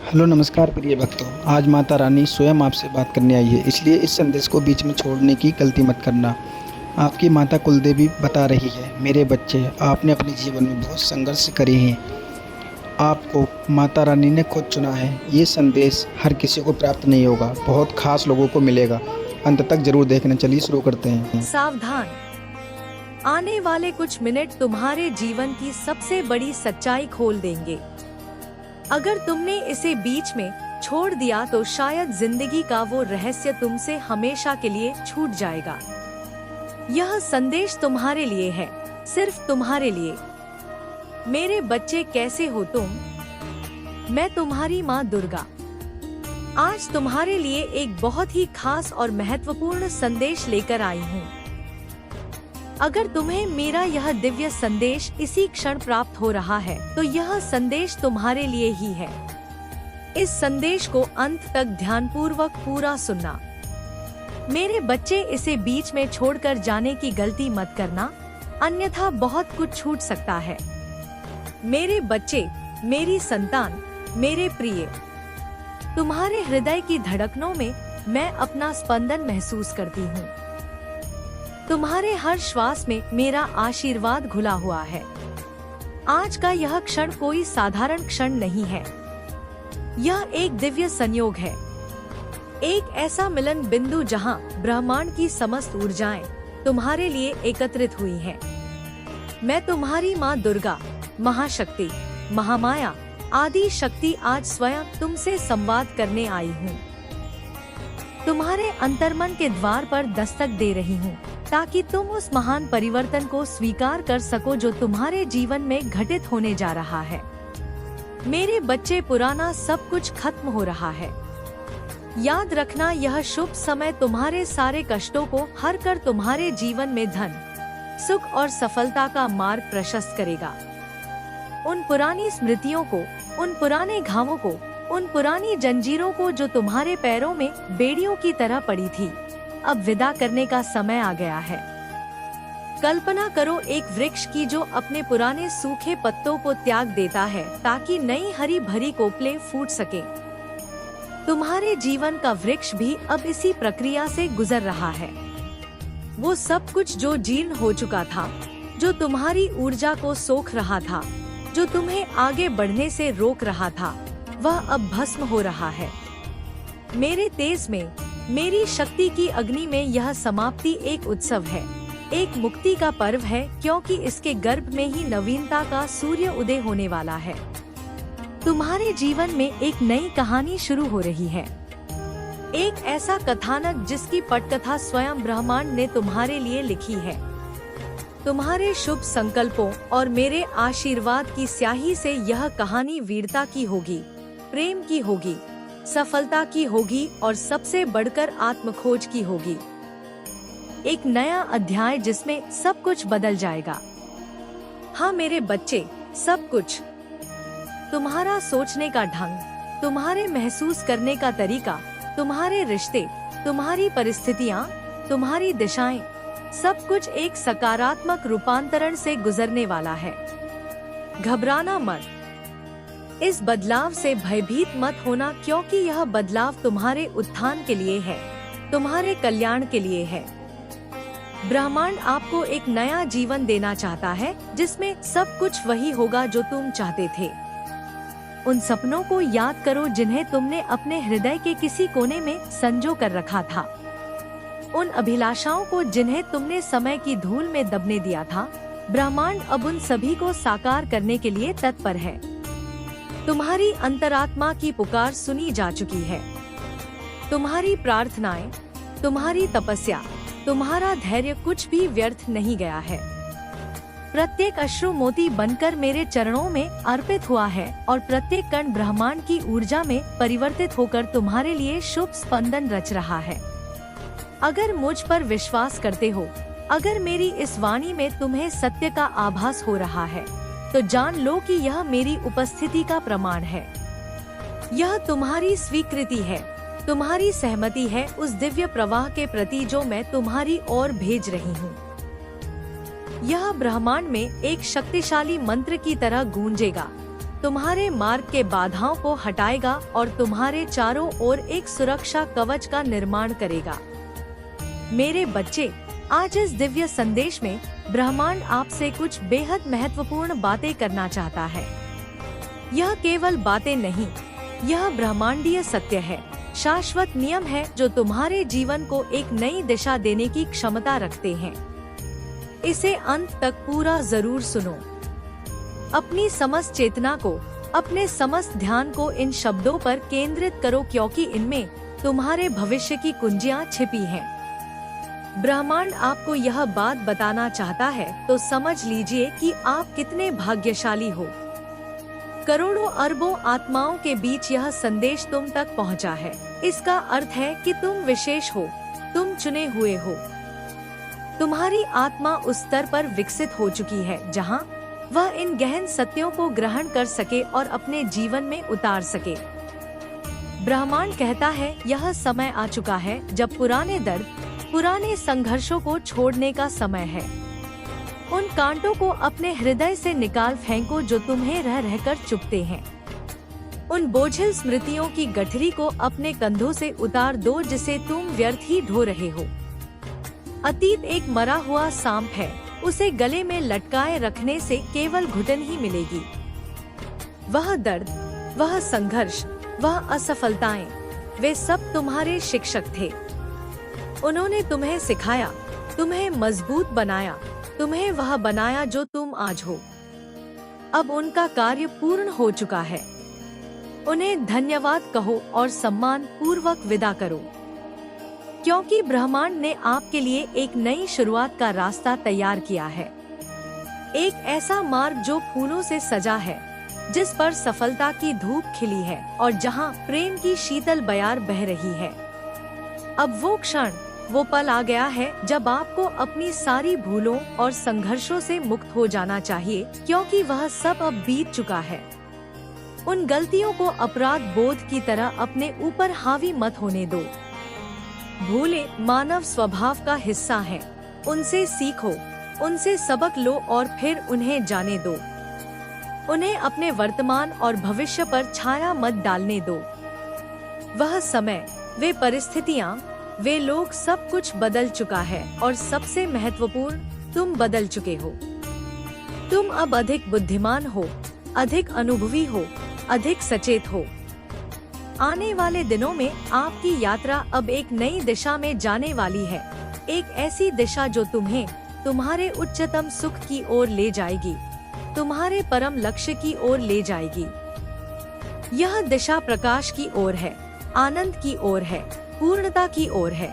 Hello नमस्कार प्रिय भक्तों। आज माता रानी स्वयं आपसे बात करने आई है, इसलिए इस संदेश को बीच में छोड़ने की गलती मत करना। आपकी माता कुलदेवी बता रही है, मेरे बच्चे, आपने अपने जीवन में बहुत संघर्ष करे हैं। आपको माता रानी ने खुद चुना है। ये संदेश हर किसी को प्राप्त नहीं होगा, बहुत खास लोगों को मिलेगा। अंत तक जरूर देखना। चलिए शुरू करते हैं। सावधान, आने वाले कुछ मिनट तुम्हारे जीवन की सबसे बड़ी सच्चाई खोल देंगे। अगर तुमने इसे बीच में छोड़ दिया तो शायद जिंदगी का वो रहस्य तुमसे हमेशा के लिए छूट जाएगा। यह संदेश तुम्हारे लिए है, सिर्फ तुम्हारे लिए। मेरे बच्चे, कैसे हो तुम? मैं तुम्हारी माँ दुर्गा आज तुम्हारे लिए एक बहुत ही खास और महत्वपूर्ण संदेश लेकर आई हूँ। अगर तुम्हें मेरा यह दिव्य संदेश इसी क्षण प्राप्त हो रहा है तो यह संदेश तुम्हारे लिए ही है। इस संदेश को अंत तक ध्यानपूर्वक पूरा सुनना। मेरे बच्चे, इसे बीच में छोड़कर जाने की गलती मत करना, अन्यथा बहुत कुछ छूट सकता है। मेरे बच्चे, मेरी संतान, मेरे प्रिय, तुम्हारे हृदय की धड़कनों में मैं अपना स्पंदन महसूस करती हूँ। तुम्हारे हर श्वास में मेरा आशीर्वाद घुला हुआ है। आज का यह क्षण कोई साधारण क्षण नहीं है, यह एक दिव्य संयोग है, एक ऐसा मिलन बिंदु जहां ब्रह्मांड की समस्त ऊर्जाएं तुम्हारे लिए एकत्रित हुई हैं। मैं तुम्हारी माँ दुर्गा, महाशक्ति, महामाया, आदि शक्ति आज स्वयं तुमसे संवाद करने आई हूँ। तुम्हारे अंतर्मन के द्वार पर दस्तक दे रही हूँ ताकि तुम उस महान परिवर्तन को स्वीकार कर सको जो तुम्हारे जीवन में घटित होने जा रहा है। मेरे बच्चे, पुराना सब कुछ खत्म हो रहा है। याद रखना, यह शुभ समय तुम्हारे सारे कष्टों को हर कर तुम्हारे जीवन में धन, सुख और सफलता का मार्ग प्रशस्त करेगा। उन पुरानी स्मृतियों को, उन पुराने घावों को, उन पुरानी जंजीरों को जो तुम्हारे पैरों में बेड़ियों की तरह पड़ी थी, अब विदा करने का समय आ गया है। कल्पना करो एक वृक्ष की जो अपने पुराने सूखे पत्तों को त्याग देता है ताकि नई हरी भरी कोपलें फूट सके। तुम्हारे जीवन का वृक्ष भी अब इसी प्रक्रिया से गुजर रहा है। वो सब कुछ जो जीर्ण हो चुका था, जो तुम्हारी ऊर्जा को सोख रहा था, जो तुम्हें आगे बढ़ने से रोक रहा था, वह अब भस्म हो रहा है। मेरे तेज में, मेरी शक्ति की अग्नि में यह समाप्ति एक उत्सव है, एक मुक्ति का पर्व है, क्योंकि इसके गर्भ में ही नवीनता का सूर्य उदय होने वाला है। तुम्हारे जीवन में एक नई कहानी शुरू हो रही है, एक ऐसा कथानक जिसकी पटकथा स्वयं ब्रह्मांड ने तुम्हारे लिए लिखी है। तुम्हारे शुभ संकल्पों और मेरे आशीर्वाद की स्याही से यह कहानी वीरता की होगी, प्रेम की होगी, सफलता की होगी और सबसे बढ़कर आत्मखोज की होगी। एक नया अध्याय जिसमें सब कुछ बदल जाएगा। हाँ मेरे बच्चे, सब कुछ। तुम्हारा सोचने का ढंग, तुम्हारे महसूस करने का तरीका, तुम्हारे रिश्ते, तुम्हारी परिस्थितियाँ, तुम्हारी दिशाएं, सब कुछ एक सकारात्मक रूपांतरण से गुजरने वाला है। घबराना मत, इस बदलाव से भयभीत मत होना, क्योंकि यह बदलाव तुम्हारे उत्थान के लिए है, तुम्हारे कल्याण के लिए है। ब्रह्मांड आपको एक नया जीवन देना चाहता है जिसमें सब कुछ वही होगा जो तुम चाहते थे। उन सपनों को याद करो जिन्हें तुमने अपने हृदय के किसी कोने में संजो कर रखा था। उन अभिलाषाओं को जिन्हें तुमने समय की धूल में दबने दिया था, ब्रह्मांड अब उन सभी को साकार करने के लिए तत्पर है। तुम्हारी अंतरात्मा की पुकार सुनी जा चुकी है। तुम्हारी प्रार्थनाएं, तुम्हारी तपस्या, तुम्हारा धैर्य कुछ भी व्यर्थ नहीं गया है। प्रत्येक अश्रु मोती बनकर मेरे चरणों में अर्पित हुआ है और प्रत्येक कण ब्रह्मांड की ऊर्जा में परिवर्तित होकर तुम्हारे लिए शुभ स्पंदन रच रहा है। अगर मुझ पर विश्वास करते हो, अगर मेरी इस वाणी में तुम्हें सत्य का आभास हो रहा है, तो जान लो कि यह मेरी उपस्थिति का प्रमाण है। यह तुम्हारी स्वीकृति है, तुम्हारी सहमति है उस दिव्य प्रवाह के प्रति जो मैं तुम्हारी ओर भेज रही हूँ। यह ब्रह्मांड में एक शक्तिशाली मंत्र की तरह गूंजेगा, तुम्हारे मार्ग के बाधाओं को हटाएगा और तुम्हारे चारों ओर एक सुरक्षा कवच का निर्माण करेगा। मेरे बच्चे, आज इस दिव्य संदेश में ब्रह्मांड आपसे कुछ बेहद महत्वपूर्ण बातें करना चाहता है। यह केवल बातें नहीं, यह ब्रह्मांडीय सत्य है, शाश्वत नियम है जो तुम्हारे जीवन को एक नई दिशा देने की क्षमता रखते हैं। इसे अंत तक पूरा जरूर सुनो। अपनी समस्त चेतना को, अपने समस्त ध्यान को इन शब्दों पर केंद्रित करो, क्योंकि इनमें तुम्हारे भविष्य की कुंजियां छिपी हैं। ब्रह्मांड आपको यह बात बताना चाहता है तो समझ लीजिए कि आप कितने भाग्यशाली हो। करोड़ों अरबों आत्माओं के बीच यह संदेश तुम तक पहुंचा है। इसका अर्थ है कि तुम विशेष हो, तुम चुने हुए हो। तुम्हारी आत्मा उस स्तर पर विकसित हो चुकी है जहां वह इन गहन सत्यों को ग्रहण कर सके और अपने जीवन में उतार सके। ब्रह्मांड कहता है यह समय आ चुका है जब पुराने दर्द, पुराने संघर्षों को छोड़ने का समय है। उन कांटों को अपने हृदय से निकाल फेंको जो तुम्हें रह रहकर चुभते हैं। उन बोझिल स्मृतियों की गठरी को अपने कंधों से उतार दो जिसे तुम व्यर्थ ही ढो रहे हो। अतीत एक मरा हुआ सांप है, उसे गले में लटकाए रखने से केवल घुटन ही मिलेगी। वह दर्द, वह संघर्ष, वह असफलताएं, वे सब तुम्हारे शिक्षक थे। उन्होंने तुम्हें सिखाया, तुम्हें मजबूत बनाया, तुम्हें वह बनाया जो तुम आज हो। अब उनका कार्य पूर्ण हो चुका है। उन्हें धन्यवाद कहो और सम्मान पूर्वक विदा करो, क्योंकि ब्रह्मांड ने आपके लिए एक नई शुरुआत का रास्ता तैयार किया है। एक ऐसा मार्ग जो फूलों से सजा है, जिस पर सफलता की धूप खिली है और जहां प्रेम की शीतल बयार बह रही है। अब वो क्षण, वो पल आ गया है जब आपको अपनी सारी भूलों और संघर्षों से मुक्त हो जाना चाहिए, क्योंकि वह सब अब बीत चुका है। उन गलतियों को अपराध बोध की तरह अपने ऊपर हावी मत होने दो। भूलें मानव स्वभाव का हिस्सा हैं। उनसे सीखो, उनसे सबक लो और फिर उन्हें जाने दो। उन्हें अपने वर्तमान और भविष्य पर छाया मत डालने दो। वह समय, वे परिस्थितियाँ, वे लोग, सब कुछ बदल चुका है और सबसे महत्वपूर्ण, तुम बदल चुके हो। तुम अब अधिक बुद्धिमान हो, अधिक अनुभवी हो, अधिक सचेत हो। आने वाले दिनों में आपकी यात्रा अब एक नई दिशा में जाने वाली है। एक ऐसी दिशा जो तुम्हें तुम्हारे उच्चतम सुख की ओर ले जाएगी, तुम्हारे परम लक्ष्य की ओर ले जाएगी। यह दिशा प्रकाश की ओर है, आनंद की ओर है, पूर्णता की ओर है।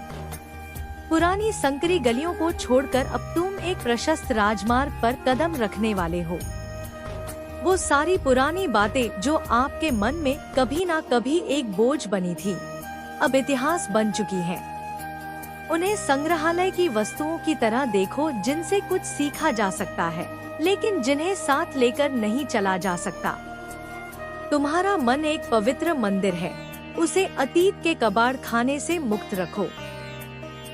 पुरानी संकरी गलियों को छोड़कर अब तुम एक प्रशस्त राजमार्ग पर कदम रखने वाले हो। वो सारी पुरानी बातें जो आपके मन में कभी ना कभी एक बोझ बनी थी, अब इतिहास बन चुकी हैं। उन्हें संग्रहालय की वस्तुओं की तरह देखो जिनसे कुछ सीखा जा सकता है, लेकिन जिन्हें साथ लेकर नहीं चला जा सकता। तुम्हारा मन एक पवित्र मंदिर है, उसे अतीत के कबाड़ खाने से मुक्त रखो।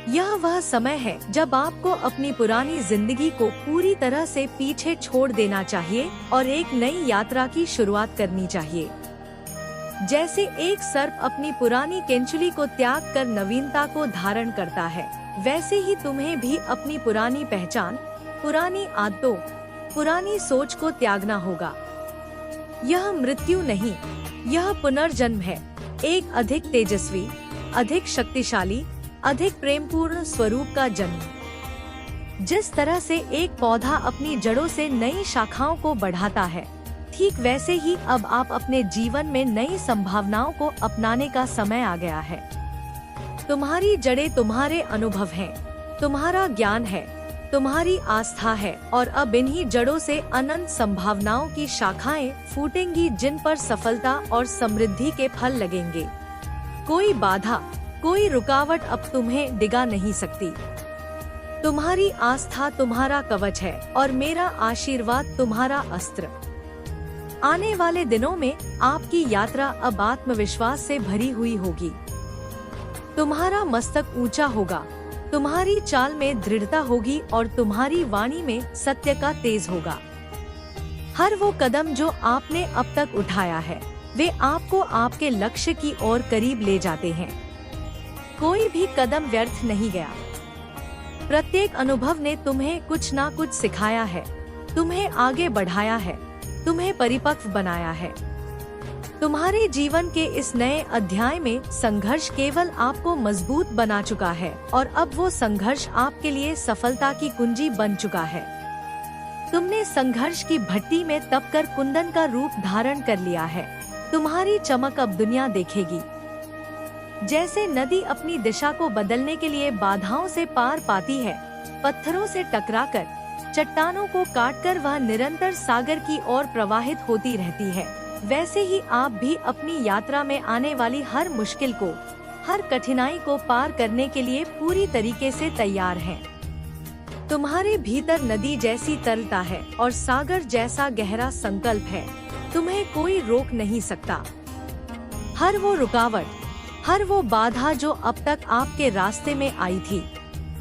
यह वह समय है जब आपको अपनी पुरानी जिंदगी को पूरी तरह से पीछे छोड़ देना चाहिए और एक नई यात्रा की शुरुआत करनी चाहिए। जैसे एक सर्प अपनी पुरानी केंचुली को त्याग कर नवीनता को धारण करता है, वैसे ही तुम्हें भी अपनी पुरानी पहचान, पुरानी आदतों, पुरानी सोच को त्यागना होगा। यह मृत्यु नहीं, यह पुनर्जन्म है, एक अधिक तेजस्वी, अधिक शक्तिशाली, अधिक प्रेमपूर्ण स्वरूप का जन्म। जिस तरह से एक पौधा अपनी जड़ों से नई शाखाओं को बढ़ाता है, ठीक वैसे ही अब आप अपने जीवन में नई संभावनाओं को अपनाने का समय आ गया है। तुम्हारी जड़ें तुम्हारे अनुभव हैं, तुम्हारा ज्ञान है, तुम्हारी आस्था है और अब इन्हीं जड़ों से अनंत संभावनाओं की शाखाएं फूटेंगी जिन पर सफलता और समृद्धि के फल लगेंगे। कोई बाधा, कोई रुकावट अब तुम्हें डिगा नहीं सकती। तुम्हारी आस्था तुम्हारा कवच है और मेरा आशीर्वाद तुम्हारा अस्त्र। आने वाले दिनों में आपकी यात्रा अब आत्मविश्वास से भरी हुई होगी। तुम्हारा मस्तक ऊंचा होगा, तुम्हारी चाल में दृढ़ता होगी और तुम्हारी वाणी में सत्य का तेज होगा। हर वो कदम जो आपने अब तक उठाया है, वे आपको आपके लक्ष्य की ओर करीब ले जाते हैं। कोई भी कदम व्यर्थ नहीं गया। प्रत्येक अनुभव ने तुम्हें कुछ ना कुछ सिखाया है, तुम्हें आगे बढ़ाया है, तुम्हें परिपक्व बनाया है। तुम्हारे जीवन के इस नए अध्याय में संघर्ष केवल आपको मजबूत बना चुका है और अब वो संघर्ष आपके लिए सफलता की कुंजी बन चुका है। तुमने संघर्ष की भट्टी में तपकर कुंदन का रूप धारण कर लिया है। तुम्हारी चमक अब दुनिया देखेगी। जैसे नदी अपनी दिशा को बदलने के लिए बाधाओं से पार पाती है, पत्थरों से टकराकर, चट्टानों को काटकर वह निरंतर सागर की ओर प्रवाहित होती रहती है, वैसे ही आप भी अपनी यात्रा में आने वाली हर मुश्किल को, हर कठिनाई को पार करने के लिए पूरी तरीके से तैयार हैं। तुम्हारे भीतर नदी जैसी तरलता है और सागर जैसा गहरा संकल्प है। तुम्हें कोई रोक नहीं सकता। हर वो रुकावट, हर वो बाधा जो अब तक आपके रास्ते में आई थी,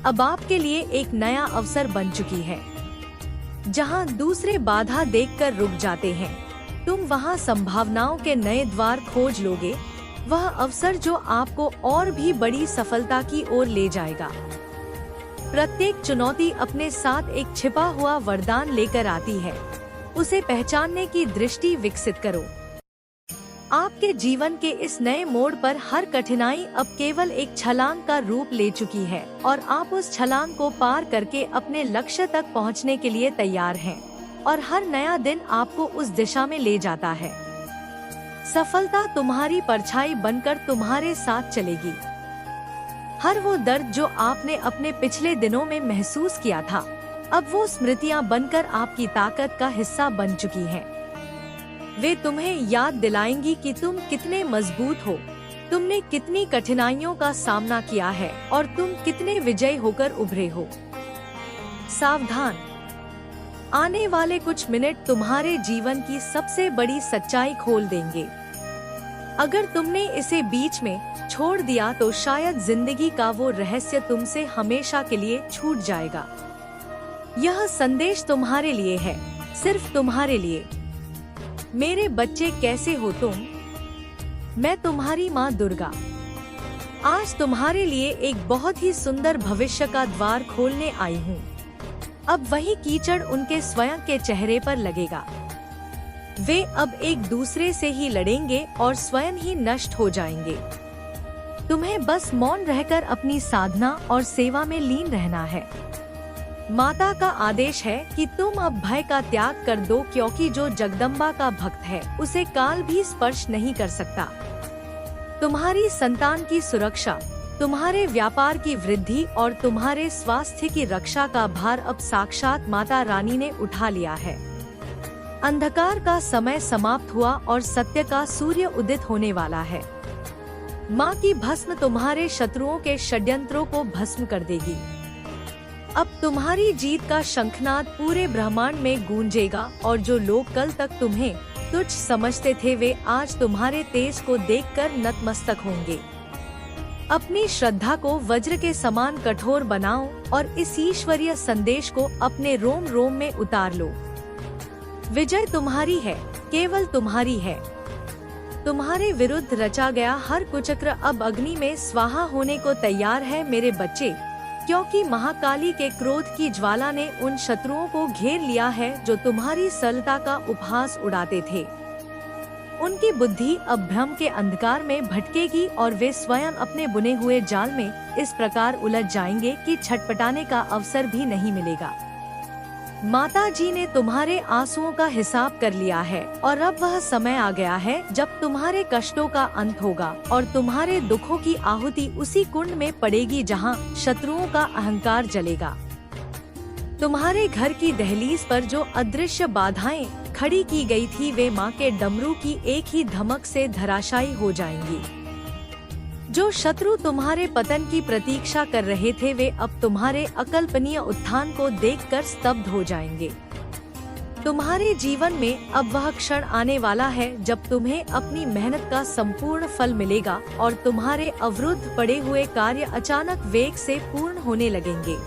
अब आपके लिए एक नया अवसर बन चुकी है। जहां दूसरे बाधा देखकर रुक जाते हैं, तुम वहां संभावनाओं के नए द्वार खोज लोगे। वह अवसर जो आपको और भी बड़ी सफलता की ओर ले जाएगा। प्रत्येक चुनौती अपने साथ एक छिपा हुआ वरदान लेकर आती है। उसे पहचानने की दृष्टि विकसित करो। आपके जीवन के इस नए मोड़ पर हर कठिनाई अब केवल एक छलांग का रूप ले चुकी है और आप उस छलांग को पार करके अपने लक्ष्य तक पहुंचने के लिए तैयार हैं। और हर नया दिन आपको उस दिशा में ले जाता है। सफलता तुम्हारी परछाई बनकर तुम्हारे साथ चलेगी। हर वो दर्द जो आपने अपने पिछले दिनों में महसूस किया था, अब वो स्मृतियां बनकर आपकी ताकत का हिस्सा बन चुकी हैं। वे तुम्हें याद दिलाएंगी कि तुम कितने मजबूत हो, तुमने कितनी कठिनाइयों का सामना किया है और तुम कितने विजयी होकर उभरे हो। सावधान, आने वाले कुछ मिनट तुम्हारे जीवन की सबसे बड़ी सच्चाई खोल देंगे। अगर तुमने इसे बीच में छोड़ दिया तो शायद जिंदगी का वो रहस्य तुमसे हमेशा के लिए छूट जाएगा। यह संदेश तुम्हारे लिए है, सिर्फ तुम्हारे लिए। मेरे बच्चे, कैसे हो तुम? मैं तुम्हारी माँ दुर्गा आज तुम्हारे लिए एक बहुत ही सुंदर भविष्य का द्वार खोलने आई हूँ। अब वही कीचड़ उनके स्वयं के चेहरे पर लगेगा। वे अब एक दूसरे से ही लड़ेंगे और स्वयं ही नष्ट हो जाएंगे। तुम्हें बस मौन रहकर अपनी साधना और सेवा में लीन रहना है। माता का आदेश है कि तुम अब भय का त्याग कर दो, क्योंकि जो जगदम्बा का भक्त है उसे काल भी स्पर्श नहीं कर सकता। तुम्हारी संतान की सुरक्षा, तुम्हारे व्यापार की वृद्धि और तुम्हारे स्वास्थ्य की रक्षा का भार अब साक्षात माता रानी ने उठा लिया है। अंधकार का समय समाप्त हुआ और सत्य का सूर्य उदित होने वाला है। माँ की भस्म तुम्हारे शत्रुओं के षड्यंत्रों को भस्म कर देगी। अब तुम्हारी जीत का शंखनाद पूरे ब्रह्मांड में गूंजेगा और जो लोग कल तक तुम्हें तुच्छ समझते थे, वे आज तुम्हारे तेज को देखकर नतमस्तक होंगे। अपनी श्रद्धा को वज्र के समान कठोर बनाओ और इस ईश्वरीय संदेश को अपने रोम रोम में उतार लो। विजय तुम्हारी है, केवल तुम्हारी है। तुम्हारे विरुद्ध रचा गया हर कुचक्र अब अग्नि में स्वाहा होने को तैयार है मेरे बच्चे, क्योंकि महाकाली के क्रोध की ज्वाला ने उन शत्रुओं को घेर लिया है जो तुम्हारी सरलता का उपहास उड़ाते थे। उनकी बुद्धि अब भ्रम के अंधकार में भटकेगी और वे स्वयं अपने बुने हुए जाल में इस प्रकार उलझ जाएंगे कि छटपटाने का अवसर भी नहीं मिलेगा। माता जी ने तुम्हारे आंसुओं का हिसाब कर लिया है और अब वह समय आ गया है जब तुम्हारे कष्टों का अंत होगा और तुम्हारे दुखों की आहुति उसी कुंड में पड़ेगी जहां शत्रुओं का अहंकार जलेगा। तुम्हारे घर की दहलीज पर जो अदृश्य बाधाएं खड़ी की गई थी, वे माँ के डमरू की एक ही धमक से धराशायी हो जाएंगी। जो शत्रु तुम्हारे पतन की प्रतीक्षा कर रहे थे, वे अब तुम्हारे अकल्पनीय उत्थान को देखकर स्तब्ध हो जाएंगे। तुम्हारे जीवन में अब वह क्षण आने वाला है जब तुम्हें अपनी मेहनत का संपूर्ण फल मिलेगा और तुम्हारे अवरुद्ध पड़े हुए कार्य अचानक वेग से पूर्ण होने लगेंगे।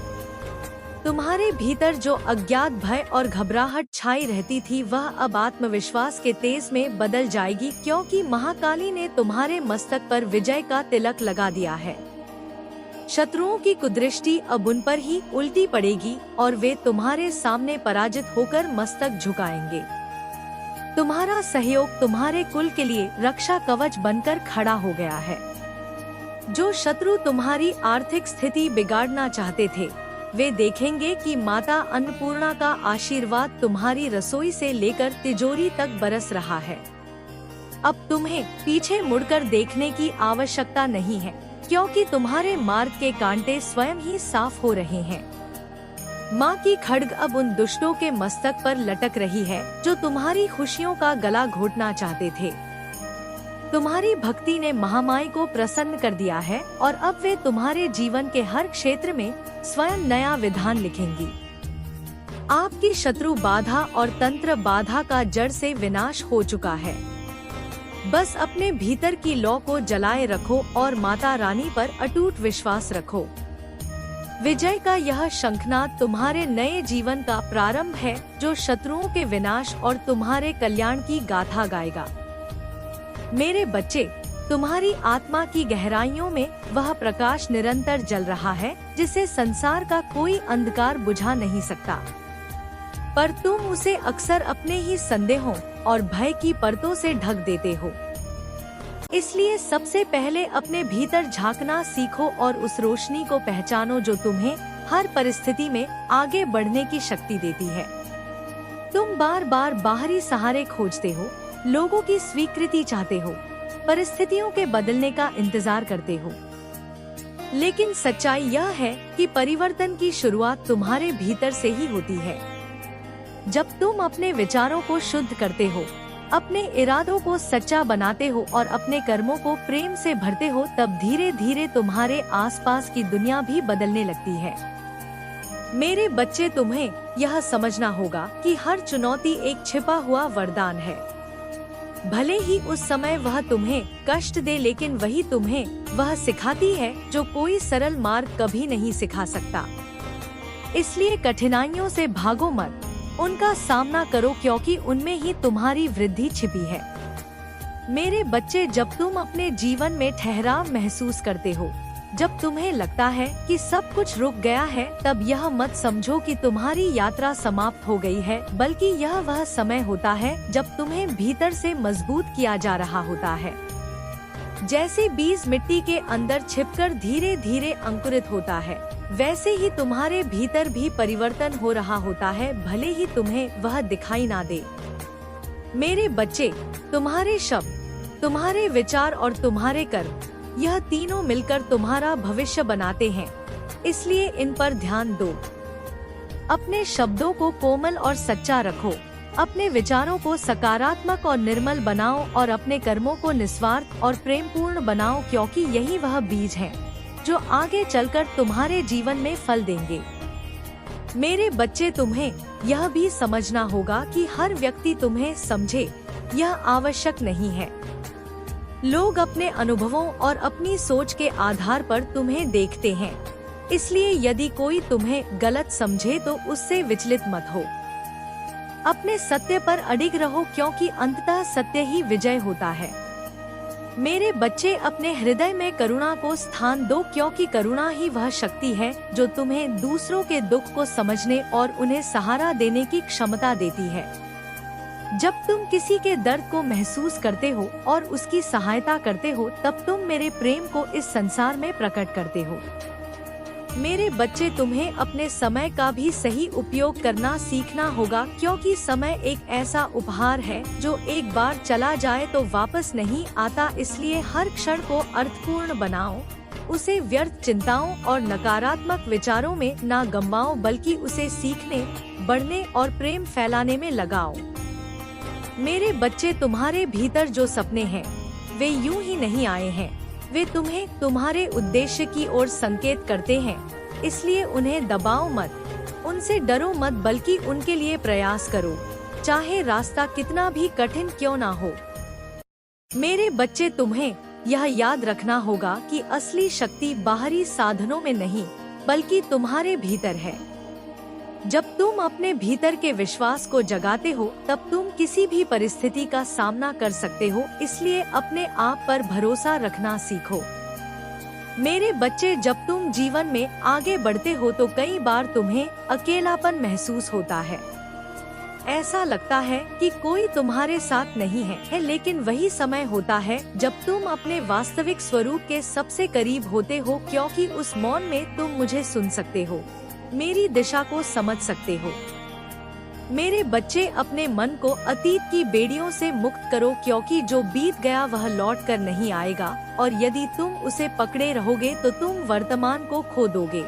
तुम्हारे भीतर जो अज्ञात भय और घबराहट छाई रहती थी वह अब आत्मविश्वास के तेज में बदल जाएगी, क्योंकि महाकाली ने तुम्हारे मस्तक पर विजय का तिलक लगा दिया है। शत्रुओं की कुदृष्टि अब उन पर ही उल्टी पड़ेगी और वे तुम्हारे सामने पराजित होकर मस्तक झुकाएंगे। तुम्हारा सहयोग तुम्हारे कुल के लिए रक्षा कवच बनकर खड़ा हो गया है। जो शत्रु तुम्हारी आर्थिक स्थिति बिगाड़ना चाहते थे, वे देखेंगे कि माता अन्नपूर्णा का आशीर्वाद तुम्हारी रसोई से लेकर तिजोरी तक बरस रहा है। अब तुम्हें पीछे मुड़कर देखने की आवश्यकता नहीं है, क्योंकि तुम्हारे मार्ग के कांटे स्वयं ही साफ हो रहे हैं। माँ की खड्ग अब उन दुष्टों के मस्तक पर लटक रही है जो तुम्हारी खुशियों का गला घोटना चाहते थे। तुम्हारी भक्ति ने महामाई को प्रसन्न कर दिया है और अब वे तुम्हारे जीवन के हर क्षेत्र में स्वयं नया विधान लिखेंगी। आपकी शत्रु बाधा और तंत्र बाधा का जड़ से विनाश हो चुका है। बस अपने भीतर की लौ को जलाए रखो और माता रानी पर अटूट विश्वास रखो। विजय का यह शंखनाद तुम्हारे नए जीवन का प्रारंभ है, जो शत्रुओं के विनाश और तुम्हारे कल्याण की गाथा गाएगा। मेरे बच्चे, तुम्हारी आत्मा की गहराइयों में वह प्रकाश निरंतर जल रहा है जिसे संसार का कोई अंधकार बुझा नहीं सकता, पर तुम उसे अक्सर अपने ही संदेहों और भय की परतों से ढक देते हो। इसलिए सबसे पहले अपने भीतर झांकना सीखो और उस रोशनी को पहचानो जो तुम्हें हर परिस्थिति में आगे बढ़ने की शक्ति देती है। तुम बार बार बाहरी सहारे खोजते हो, लोगों की स्वीकृति चाहते हो, परिस्थितियों के बदलने का इंतजार करते हो, लेकिन सच्चाई यह है कि परिवर्तन की शुरुआत तुम्हारे भीतर से ही होती है। जब तुम अपने विचारों को शुद्ध करते हो, अपने इरादों को सच्चा बनाते हो और अपने कर्मों को प्रेम से भरते हो, तब धीरे धीरे तुम्हारे आसपास की दुनिया भी बदलने लगती है। मेरे बच्चे, तुम्हें यह समझना होगा कि हर चुनौती एक छिपा हुआ वरदान है। भले ही उस समय वह तुम्हें कष्ट दे, लेकिन वही तुम्हें वह सिखाती है जो कोई सरल मार्ग कभी नहीं सिखा सकता। इसलिए कठिनाइयों से भागो मत, उनका सामना करो, क्योंकि उनमें ही तुम्हारी वृद्धि छिपी है। मेरे बच्चे, जब तुम अपने जीवन में ठहराव महसूस करते हो, जब तुम्हें लगता है कि सब कुछ रुक गया है, तब यह मत समझो कि तुम्हारी यात्रा समाप्त हो गई है, बल्कि यह वह समय होता है जब तुम्हें भीतर से मजबूत किया जा रहा होता है। जैसे बीज मिट्टी के अंदर छिपकर धीरे धीरे अंकुरित होता है, वैसे ही तुम्हारे भीतर भी परिवर्तन हो रहा होता है, भले ही तुम्हें वह दिखाई ना दे। मेरे बच्चे, तुम्हारे शब्द, तुम्हारे विचार और तुम्हारे कर्म, यह तीनों मिलकर तुम्हारा भविष्य बनाते हैं, इसलिए इन पर ध्यान दो। अपने शब्दों को कोमल और सच्चा रखो, अपने विचारों को सकारात्मक और निर्मल बनाओ और अपने कर्मों को निस्वार्थ और प्रेमपूर्ण बनाओ, क्योंकि यही वह बीज है जो आगे चलकर तुम्हारे जीवन में फल देंगे। मेरे बच्चे, तुम्हें यह भी समझना होगा कि हर व्यक्ति तुम्हें समझे यह आवश्यक नहीं है। लोग अपने अनुभवों और अपनी सोच के आधार पर तुम्हें देखते हैं, इसलिए यदि कोई तुम्हें गलत समझे तो उससे विचलित मत हो। अपने सत्य पर अडिग रहो, क्योंकि अंततः सत्य ही विजय होता है। मेरे बच्चे, अपने हृदय में करुणा को स्थान दो, क्योंकि करुणा ही वह शक्ति है जो तुम्हें दूसरों के दुख को समझने और उन्हें सहारा देने की क्षमता देती है। जब तुम किसी के दर्द को महसूस करते हो और उसकी सहायता करते हो, तब तुम मेरे प्रेम को इस संसार में प्रकट करते हो। मेरे बच्चे, तुम्हें अपने समय का भी सही उपयोग करना सीखना होगा, क्योंकि समय एक ऐसा उपहार है जो एक बार चला जाए तो वापस नहीं आता। इसलिए हर क्षण को अर्थपूर्ण बनाओ, उसे व्यर्थ चिंताओं और नकारात्मक विचारों में ना गंवाओ, बल्कि उसे सीखने, बढ़ने और प्रेम फैलाने में लगाओ। मेरे बच्चे, तुम्हारे भीतर जो सपने हैं वे यूं ही नहीं आए हैं, वे तुम्हें तुम्हारे उद्देश्य की ओर संकेत करते हैं, इसलिए उन्हें दबाओ मत, उनसे डरो मत, बल्कि उनके लिए प्रयास करो, चाहे रास्ता कितना भी कठिन क्यों ना हो। मेरे बच्चे, तुम्हें यह याद रखना होगा कि असली शक्ति बाहरी साधनों में नहीं, बल्कि तुम्हारे भीतर है। जब तुम अपने भीतर के विश्वास को जगाते हो तब तुम किसी भी परिस्थिति का सामना कर सकते हो, इसलिए अपने आप पर भरोसा रखना सीखो। मेरे बच्चे, जब तुम जीवन में आगे बढ़ते हो तो कई बार तुम्हें अकेलापन महसूस होता है। ऐसा लगता है कि कोई तुम्हारे साथ नहीं है, लेकिन वही समय होता है जब तुम अपने वास्तविक स्वरूप के सबसे करीब होते हो, क्योंकि उस मौन में तुम मुझे सुन सकते हो, मेरी दिशा को समझ सकते हो। मेरे बच्चे, अपने मन को अतीत की बेड़ियों से मुक्त करो, क्योंकि जो बीत गया वह लौट कर नहीं आएगा, और यदि तुम उसे पकड़े रहोगे तो तुम वर्तमान को खो दोगे।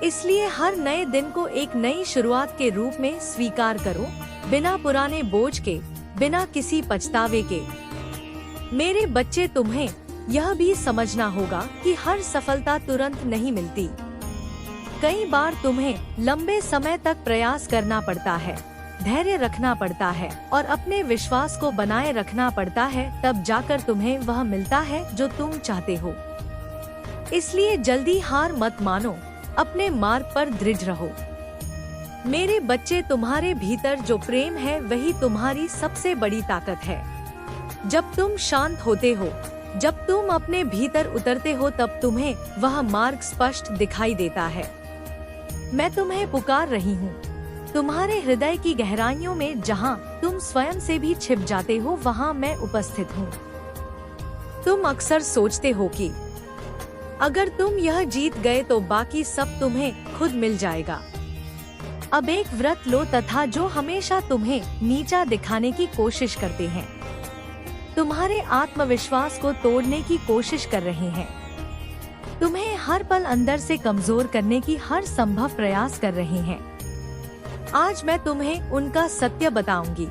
इसलिए हर नए दिन को एक नई शुरुआत के रूप में स्वीकार करो, बिना पुराने बोझ के, बिना किसी पछतावे के। मेरे बच्चे, तुम्हें यह भी समझना होगा कि हर सफलता तुरंत नहीं मिलती। कई बार तुम्हें लंबे समय तक प्रयास करना पड़ता है, धैर्य रखना पड़ता है और अपने विश्वास को बनाए रखना पड़ता है, तब जाकर तुम्हें वह मिलता है जो तुम चाहते हो। इसलिए जल्दी हार मत मानो, अपने मार्ग पर दृढ़ रहो। मेरे बच्चे, तुम्हारे भीतर जो प्रेम है वही तुम्हारी सबसे बड़ी ताकत है। जब तुम शांत होते हो, जब तुम अपने भीतर उतरते हो, तब तुम्हें वह मार्ग स्पष्ट दिखाई देता है। मैं तुम्हें पुकार रही हूँ, तुम्हारे हृदय की गहराइयों में, जहाँ तुम स्वयं से भी छिप जाते हो, वहाँ मैं उपस्थित हूँ। तुम अक्सर सोचते हो कि अगर तुम यह जीत गए तो बाकी सब तुम्हें खुद मिल जाएगा। अब एक व्रत लो तथा जो हमेशा तुम्हें नीचा दिखाने की कोशिश करते हैं, तुम्हारे आत्मविश्वास को तोड़ने की कोशिश कर रहे हैं, तुम्हें हर पल अंदर से कमजोर करने की हर संभव प्रयास कर रहे हैं, आज मैं तुम्हें उनका सत्य बताऊंगी।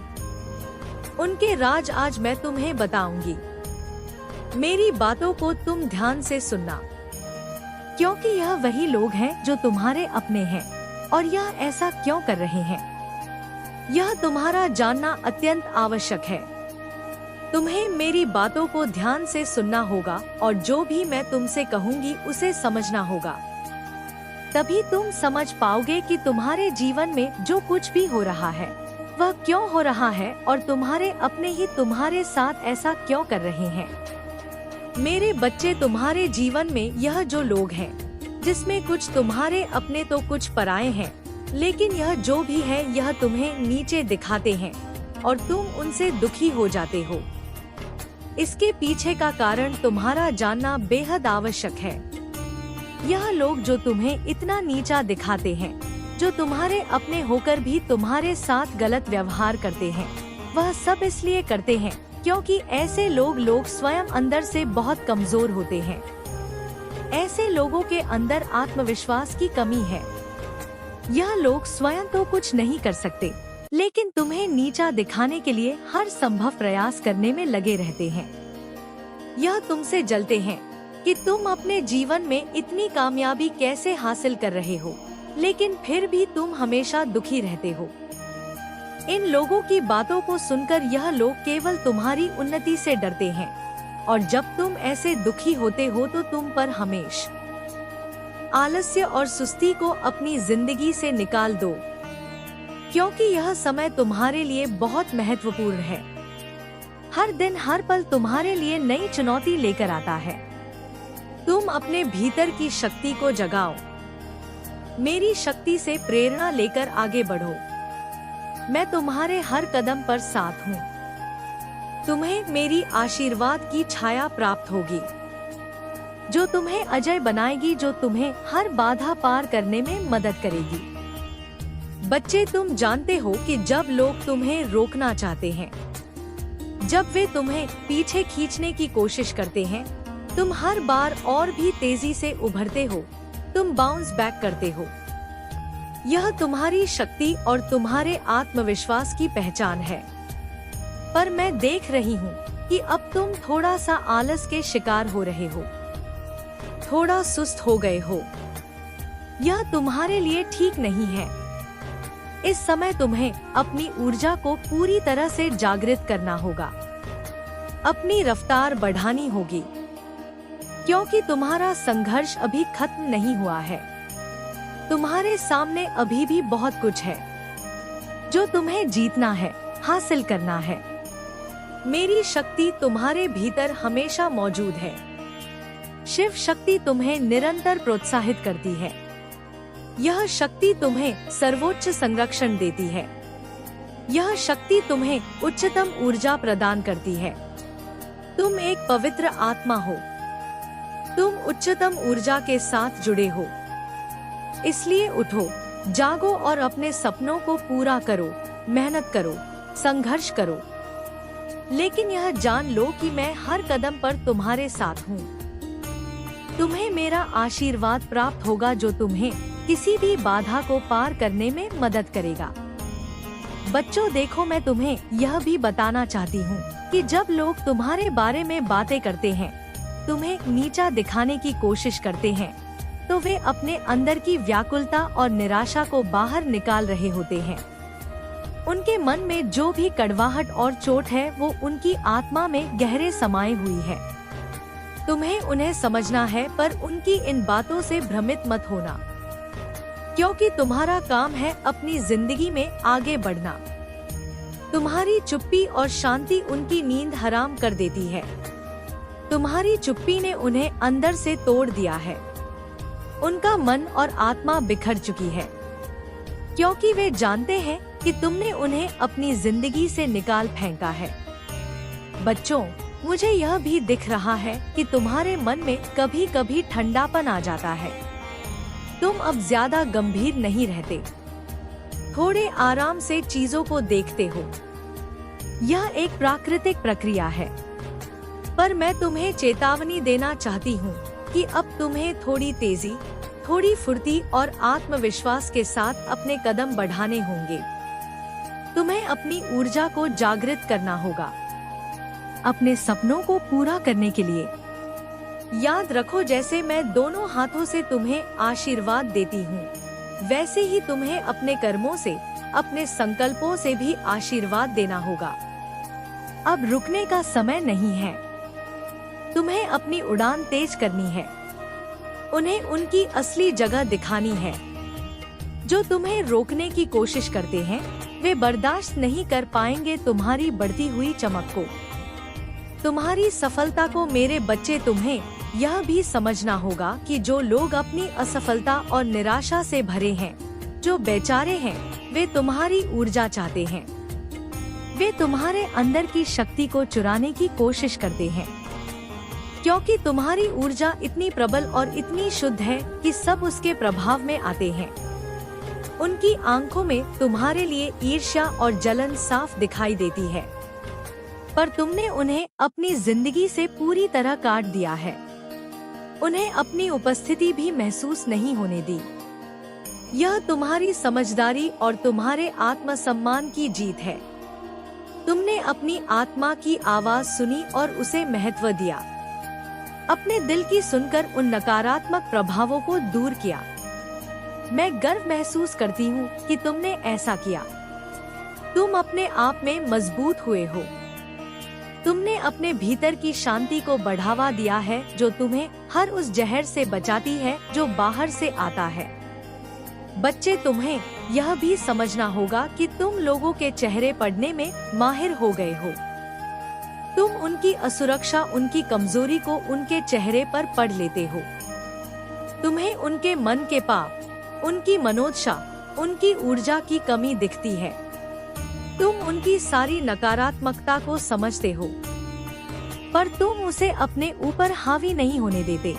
उनके राज आज मैं तुम्हें बताऊंगी। मेरी बातों को तुम ध्यान से सुनना, क्योंकि यह वही लोग हैं जो तुम्हारे अपने हैं, और यह ऐसा क्यों कर रहे हैं, यह तुम्हारा जानना अत्यंत आवश्यक है। तुम्हें मेरी बातों को ध्यान से सुनना होगा और जो भी मैं तुमसे कहूँगी उसे समझना होगा। तभी तुम समझ पाओगे कि तुम्हारे जीवन में जो कुछ भी हो रहा है वह क्यों हो रहा है, और तुम्हारे अपने ही तुम्हारे साथ ऐसा क्यों कर रहे हैं। मेरे बच्चे, तुम्हारे जीवन में यह जो लोग हैं, जिसमें कुछ तुम्हारे अपने तो कुछ पराये हैं, लेकिन यह जो भी है यह तुम्हें नीचे दिखाते हैं और तुम उनसे दुखी हो जाते हो। इसके पीछे का कारण तुम्हारा जानना बेहद आवश्यक है। यह लोग जो तुम्हें इतना नीचा दिखाते हैं, जो तुम्हारे अपने होकर भी तुम्हारे साथ गलत व्यवहार करते हैं, वह सब इसलिए करते हैं क्योंकि ऐसे लोग स्वयं अंदर से बहुत कमजोर होते हैं। ऐसे लोगों के अंदर आत्मविश्वास की कमी है। यह लोग स्वयं तो कुछ नहीं कर सकते, लेकिन तुम्हें नीचा दिखाने के लिए हर संभव प्रयास करने में लगे रहते हैं। यह तुमसे जलते हैं कि तुम अपने जीवन में इतनी कामयाबी कैसे हासिल कर रहे हो, लेकिन फिर भी तुम हमेशा दुखी रहते हो। इन लोगों की बातों को सुनकर यह लोग केवल तुम्हारी उन्नति से डरते हैं, और जब तुम ऐसे दुखी होते हो तो तुम पर हमेशा आलस्य और सुस्ती को अपनी जिंदगी से निकाल दो, क्योंकि यह समय तुम्हारे लिए बहुत महत्वपूर्ण है। हर दिन हर पल तुम्हारे लिए नई चुनौती लेकर आता है। तुम अपने भीतर की शक्ति को जगाओ, मेरी शक्ति से प्रेरणा लेकर आगे बढ़ो। मैं तुम्हारे हर कदम पर साथ हूँ। तुम्हें मेरी आशीर्वाद की छाया प्राप्त होगी, जो तुम्हें अजय बनाएगी, जो तुम्हें हर बाधा पार करने में मदद करेगी। बच्चे, तुम जानते हो कि जब लोग तुम्हें रोकना चाहते हैं, जब वे तुम्हें पीछे खींचने की कोशिश करते हैं, तुम हर बार और भी तेजी से उभरते हो, तुम बाउंस बैक करते हो। यह तुम्हारी शक्ति और तुम्हारे आत्मविश्वास की पहचान है। पर मैं देख रही हूँ कि अब तुम थोड़ा सा आलस के शिकार हो रहे हो, थोड़ा सुस्त हो गए हो। यह तुम्हारे लिए ठीक नहीं है। इस समय तुम्हें अपनी ऊर्जा को पूरी तरह से जागृत करना होगा, अपनी रफ्तार बढ़ानी होगी, क्योंकि तुम्हारा संघर्ष अभी खत्म नहीं हुआ है। तुम्हारे सामने अभी भी बहुत कुछ है जो तुम्हें जीतना है, हासिल करना है। मेरी शक्ति तुम्हारे भीतर हमेशा मौजूद है। शिव शक्ति तुम्हें निरंतर प्रोत्साहित करती है। यह शक्ति तुम्हें सर्वोच्च संरक्षण देती है। यह शक्ति तुम्हें उच्चतम ऊर्जा प्रदान करती है। तुम एक पवित्र आत्मा हो। तुम उच्चतम ऊर्जा के साथ जुड़े हो। इसलिए उठो, जागो और अपने सपनों को पूरा करो। मेहनत करो, संघर्ष करो, लेकिन यह जान लो कि मैं हर कदम पर तुम्हारे साथ हूँ। तुम्हें मेरा आशीर्वाद प्राप्त होगा जो तुम्हें किसी भी बाधा को पार करने में मदद करेगा। बच्चों देखो, मैं तुम्हें यह भी बताना चाहती हूँ कि जब लोग तुम्हारे बारे में बातें करते हैं, तुम्हें नीचा दिखाने की कोशिश करते हैं, तो वे अपने अंदर की व्याकुलता और निराशा को बाहर निकाल रहे होते हैं। उनके मन में जो भी कड़वाहट और चोट है वो उनकी आत्मा में गहरे समाये हुई है। तुम्हें उन्हें समझना है, पर उनकी इन बातों से भ्रमित मत होना, क्योंकि तुम्हारा काम है अपनी जिंदगी में आगे बढ़ना। तुम्हारी चुप्पी और शांति उनकी नींद हराम कर देती है। तुम्हारी चुप्पी ने उन्हें अंदर से तोड़ दिया है। उनका मन और आत्मा बिखर चुकी है, क्योंकि वे जानते हैं कि तुमने उन्हें अपनी जिंदगी से निकाल फेंका है। बच्चों, मुझे यह भी दिख रहा है कि तुम्हारे मन में कभी कभी ठंडापन आ जाता है। तुम अब ज्यादा गंभीर नहीं रहते, थोड़े आराम से चीजों को देखते हो। यह एक प्राकृतिक प्रक्रिया है, पर मैं तुम्हें चेतावनी देना चाहती हूँ कि अब तुम्हें थोड़ी तेजी, थोड़ी फुर्ती और आत्मविश्वास के साथ अपने कदम बढ़ाने होंगे। तुम्हें अपनी ऊर्जा को जागृत करना होगा अपने सपनों को पूरा करने के लिए। याद रखो, जैसे मैं दोनों हाथों से तुम्हें आशीर्वाद देती हूँ, वैसे ही तुम्हें अपने कर्मों से, अपने संकल्पों से भी आशीर्वाद देना होगा। अब रुकने का समय नहीं है। तुम्हें अपनी उड़ान तेज करनी है। उन्हें उनकी असली जगह दिखानी है। जो तुम्हें रोकने की कोशिश करते हैं, वे बर्दाश्त नहीं कर पाएंगे तुम्हारी बढ़ती हुई चमक को, तुम्हारी सफलता को। मेरे बच्चे, तुम्हें यह भी समझना होगा कि जो लोग अपनी असफलता और निराशा से भरे हैं, जो बेचारे हैं, वे तुम्हारी ऊर्जा चाहते हैं। वे तुम्हारे अंदर की शक्ति को चुराने की कोशिश करते हैं, क्योंकि तुम्हारी ऊर्जा इतनी प्रबल और इतनी शुद्ध है कि सब उसके प्रभाव में आते हैं। उनकी आंखों में तुम्हारे लिए ईर्ष्या और जलन साफ दिखाई देती है, पर तुमने उन्हें अपनी जिंदगी से पूरी तरह काट दिया है। उन्हें अपनी उपस्थिति भी महसूस नहीं होने दी। यह तुम्हारी समझदारी और तुम्हारे आत्मसम्मान की जीत है। तुमने अपनी आत्मा की आवाज सुनी और उसे महत्व दिया। अपने दिल की सुनकर उन नकारात्मक प्रभावों को दूर किया। मैं गर्व महसूस करती हूँ कि तुमने ऐसा किया। तुम अपने आप में मजबूत हुए हो। तुमने अपने भीतर की शांति को बढ़ावा दिया है, जो तुम्हें हर उस जहर से बचाती है जो बाहर से आता है। बच्चे, तुम्हें यह भी समझना होगा कि तुम लोगों के चेहरे पढ़ने में माहिर हो गए हो। तुम उनकी असुरक्षा, उनकी कमजोरी को उनके चेहरे पर पढ़ लेते हो। तुम्हें उनके मन के पाप, उनकी मनोदशा, उनकी ऊर्जा की कमी दिखती है। तुम उनकी सारी नकारात्मकता को समझते हो, पर तुम उसे अपने ऊपर हावी नहीं होने देते।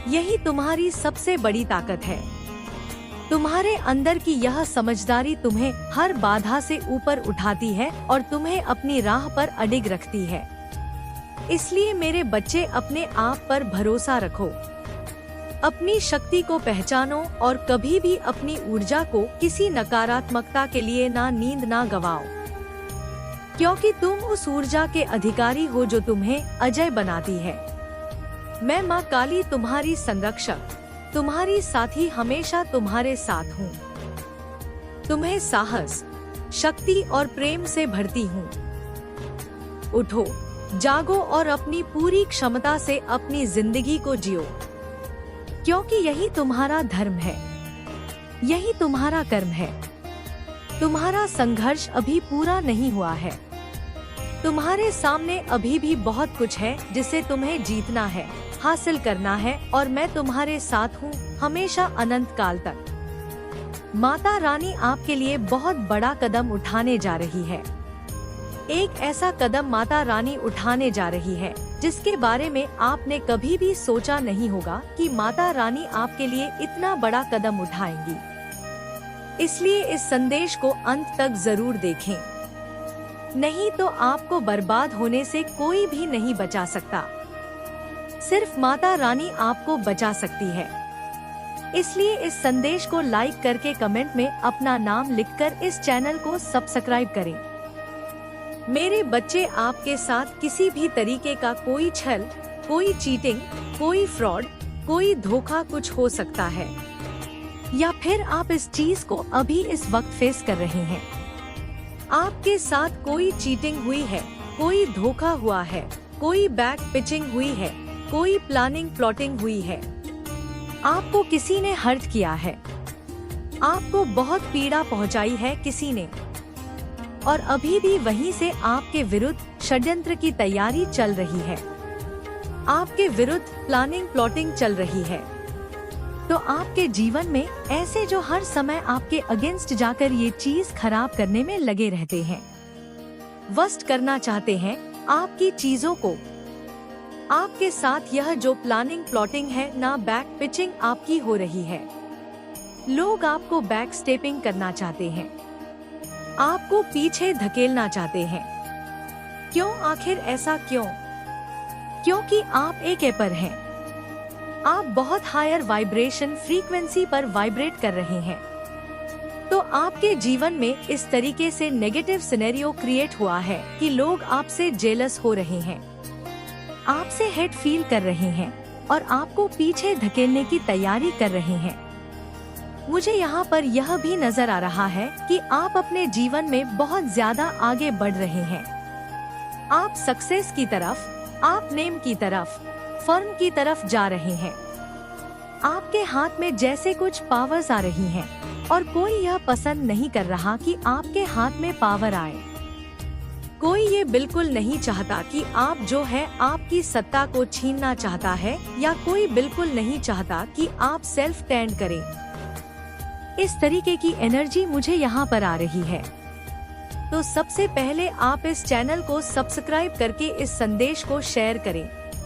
यही तुम्हारी सबसे बड़ी ताकत है। तुम्हारे अंदर की यह समझदारी तुम्हें हर बाधा से ऊपर उठाती है और तुम्हें अपनी राह पर अडिग रखती है। इसलिए मेरे बच्चे, अपने आप पर भरोसा रखो, अपनी शक्ति को पहचानो और कभी भी अपनी ऊर्जा को किसी नकारात्मकता के लिए नींद ना गवाओ, क्योंकि तुम उस ऊर्जा के अधिकारी हो जो तुम्हें अजय बनाती है। मैं माँ काली, तुम्हारी संरक्षक, तुम्हारी साथी, हमेशा तुम्हारे साथ हूँ। तुम्हें साहस, शक्ति और प्रेम से भरती हूँ। उठो, जागो और अपनी पूरी क्षमता से अपनी जिंदगी को जियो, क्योंकि यही तुम्हारा धर्म है। यही तुम्हारा कर्म है। तुम्हारा संघर्ष अभी पूरा नहीं हुआ है। तुम्हारे सामने अभी भी बहुत कुछ है जिसे तुम्हें जीतना है, हासिल करना है, और मैं तुम्हारे साथ हूँ हमेशा, अनंत काल तक। माता रानी आपके लिए बहुत बड़ा कदम उठाने जा रही है। एक ऐसा कदम माता रानी उठाने जा रही है जिसके बारे में आपने कभी भी सोचा नहीं होगा कि माता रानी आपके लिए इतना बड़ा कदम उठाएंगी। इसलिए इस संदेश को अंत तक जरूर देखें, नहीं तो आपको बर्बाद होने से कोई भी नहीं बचा सकता। सिर्फ माता रानी आपको बचा सकती है। इसलिए इस संदेश को लाइक करके कमेंट में अपना नाम लिखकर इस चैनल को सब्सक्राइब करें। मेरे बच्चे, आपके साथ किसी भी तरीके का कोई छल, कोई चीटिंग, कोई फ्रॉड, कोई धोखा कुछ हो सकता है, या फिर आप इस चीज को अभी इस वक्त फेस कर रहे हैं। आपके साथ कोई चीटिंग हुई है, कोई धोखा हुआ है, कोई बैक पिचिंग हुई है, कोई प्लानिंग प्लॉटिंग हुई है। आपको किसी ने हर्ट किया है, आपको बहुत पीड़ा पहुंचाई है किसी ने, और अभी भी वहीं से आपके विरुद्ध षड्यंत्र की तैयारी चल रही है। आपके विरुद्ध प्लानिंग प्लॉटिंग चल रही है। तो आपके जीवन में ऐसे जो हर समय आपके अगेंस्ट जाकर ये चीज खराब करने में लगे रहते हैं, वर्स्ट करना चाहते हैं आपकी चीजों को। आपके साथ यह जो प्लानिंग प्लॉटिंग है ना, बैक पिचिंग आपकी हो रही है। लोग आपको बैक स्टेपिंग करना चाहते हैं, आपको पीछे धकेलना चाहते हैं। क्यों? आखिर ऐसा क्यों? क्योंकि आप एक एपर हैं। आप बहुत हायर वाइब्रेशन फ्रीक्वेंसी पर वाइब्रेट कर रहे हैं। तो आपके जीवन में इस तरीके से नेगेटिव सिनेरियो क्रिएट हुआ है कि लोग आपसे जेलस हो रहे हैं, आपसे हेट फील कर रहे हैं, और आपको पीछे धकेलने की तैयारी कर रहे हैं। मुझे यहाँ पर यह भी नजर आ रहा है कि आप अपने जीवन में बहुत ज्यादा आगे बढ़ रहे हैं। आप सक्सेस की तरफ, आप नेम की तरफ, फर्म की तरफ जा रहे हैं। आपके हाथ में जैसे कुछ पावर्स आ रही हैं, और कोई यह पसंद नहीं कर रहा कि आपके हाथ में पावर आए। कोई ये बिल्कुल नहीं चाहता कि आप जो है आपकी सत्ता को छीनना चाहता है, या कोई बिल्कुल नहीं चाहता कि आप सेल्फ स्टैंड करें। इस तरीके की एनर्जी मुझे यहाँ पर आ रही है। तो सबसे पहले आप इस चैनल को सब्सक्राइब करके इस संदेश को शेयर करें,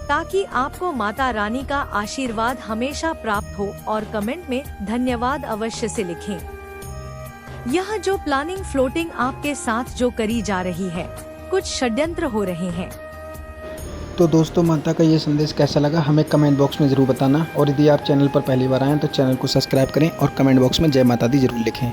ताकि आपको माता रानी का आशीर्वाद हमेशा प्राप्त हो, और कमेंट में धन्यवाद अवश्य से लिखें। यह जो प्लानिंग फ्लोटिंग आपके साथ जो करी जा रही है, कुछ षड्यंत्र हो रहे हैं। तो दोस्तों, माता का ये संदेश कैसा लगा हमें कमेंट बॉक्स में ज़रूर बताना, और यदि आप चैनल पर पहली बार आएँ तो चैनल को सब्सक्राइब करें और कमेंट बॉक्स में जय माता दी जरूर लिखें।